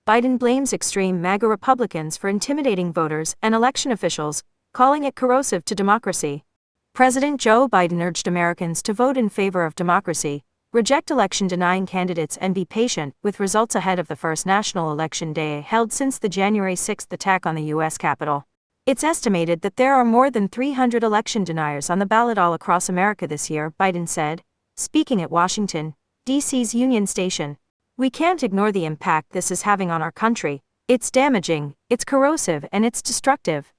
Biden blames extreme MAGA Republicans for intimidating voters and election officials, calling it corrosive to democracy. President Joe Biden urged Americans to vote in favor of democracy, reject election-denying candidates and be patient with results ahead of the first national election day held since the January 6 attack on the U.S. Capitol. It's estimated that there are more than 300 election deniers on the ballot all across America this year, Biden said, speaking at Washington, D.C.'s Union Station. We can't ignore the impact this is having on our country. It's damaging, it's corrosive, and it's destructive.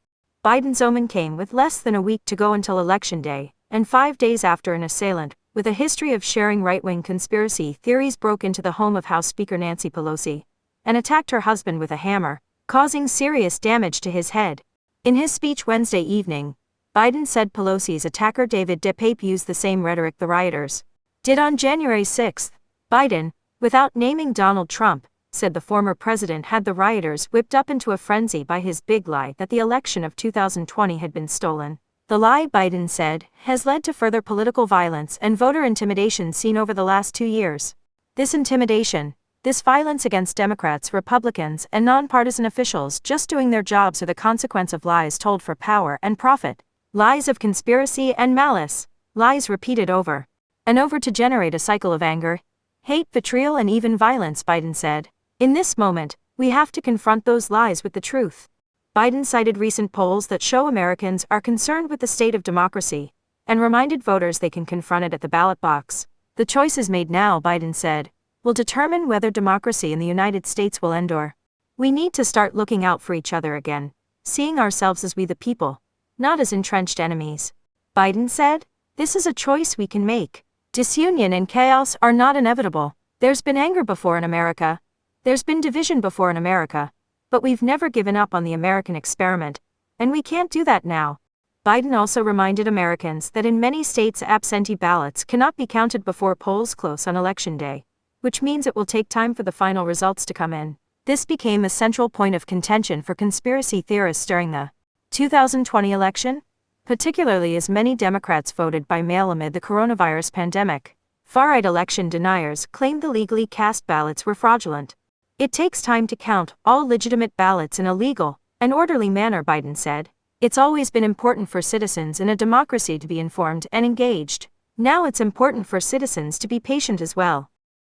Biden's omen came with less than a week to go until Election Day, and 5 days after an assailant, with a history of sharing right-wing conspiracy theories, broke into the home of House Speaker Nancy Pelosi and attacked her husband with a hammer, causing serious damage to his head. In his speech Wednesday evening, Biden said Pelosi's attacker David DePape used the same rhetoric the rioters did on January 6. Biden, without naming Donald Trump, said the former president had the rioters whipped up into a frenzy by his big lie that the election of 2020 had been stolen. The lie, Biden said, has led to further political violence and voter intimidation seen over the last 2 years. This intimidation, this violence against Democrats, Republicans, and nonpartisan officials just doing their jobs are the consequence of lies told for power and profit, lies of conspiracy and malice, lies repeated over and over to generate a cycle of anger, hate, vitriol, and even violence, Biden said. In this moment, we have to confront those lies with the truth. Biden cited recent polls that show Americans are concerned with the state of democracy and reminded voters they can confront it at the ballot box. The choices made now, Biden said, will determine whether democracy in the United States will endure. We need to start looking out for each other again, seeing ourselves as we the people, not as entrenched enemies. Biden said, this is a choice we can make. Disunion and chaos are not inevitable. There's been anger before in America. There's been division before in America. But we've never given up on the American experiment, and we can't do that now. Biden also reminded Americans that in many states absentee ballots cannot be counted before polls close on Election Day, which means it will take time for the final results to come in. This became a central point of contention for conspiracy theorists during the 2020 election, particularly as many Democrats voted by mail amid the coronavirus pandemic. Far-right election deniers claimed the legally cast ballots were fraudulent. It takes time to count all legitimate ballots in a legal and orderly manner, Biden said. It's always been important for citizens in a democracy to be informed and engaged. Now it's important for citizens to be patient as well.